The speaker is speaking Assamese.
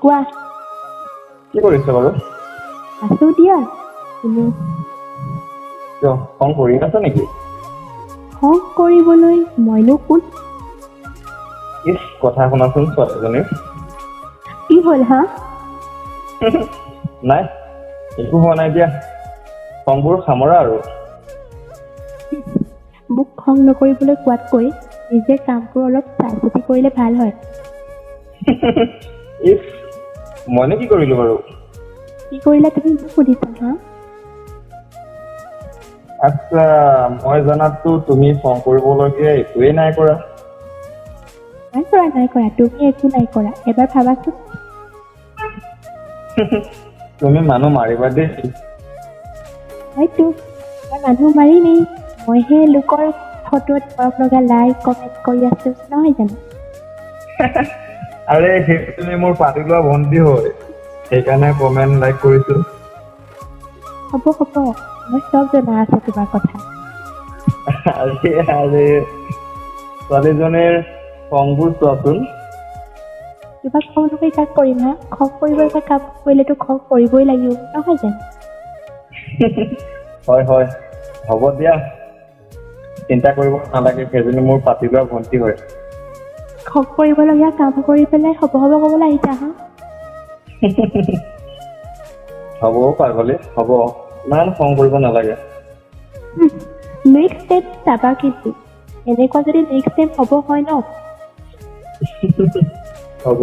কোৱা। কি কৰিছে বাৰু? আছো দিয়া তুমি। কিয় খং কৰি আছা নেকি? খং কৰিবলৈ মইনো কোন? ইছ কথা শুনাচোন ছোৱালীজনীৰ। কি হ'ল হা? নাই একো হোৱা নাই দিয়া, খংবোৰ সামৰা আৰু। মোক খং নকৰিবলৈ কোৱাতকৈ নিজে কামবোৰ অলপ চাই চিতি কৰিলে ভাল হয়। ইছ মইনো কি কৰিলো বাৰু? কি কৰিলা তুমি মোক সুধিছা হা? আচ্ছা মই জানাততো তুমি খং কৰিবলগীয়া একোৱেই নাই কৰা। নাই কৰা তুমি একো নাই কৰা, এবাৰ ভাবাচোন। তুমি মানুহ মাৰিবা দেই। হয়তো মই মানুহ মাৰিমেই, মইহে লোকৰ ফটোত মৰম লগা লাইক কমেণ্ট কৰি আছো নহয় জানো? আৰে সেইটো তুমি মোৰ পাতি লোৱা ভণ্টি হয়, সেইকাৰণে কমেণ্ট লাইক কৰিছো। হ'ব মই চব জনা আছে তোমাৰ কথা। আৰে ছোৱালীজনীৰ খংবোৰ চোৱাচোন। তোমাক খং নকৰি কাক কৰিম হা? খং কৰিবলগীয়া কাম কৰিলেতো খং কৰিবই লাগিব নহয় জানো? হয় হ'ব দিয়া, চিন্তা কৰিব নালাগে, সেইজনী মোৰ পাতি লোৱা ভণ্টি হয়। খং কৰিবলগীয়া কাম কৰি পেলাই হ'ব ক'বলৈ আহিছা হা? হ'ব পাগলী হ'ব, ইমান খং কৰিব নালাগে। নেক্সট টাইম চাবা কিন্তু, এনেকুৱা যদি নেক্সট টাইম হ'ব হয় ন? হ'ব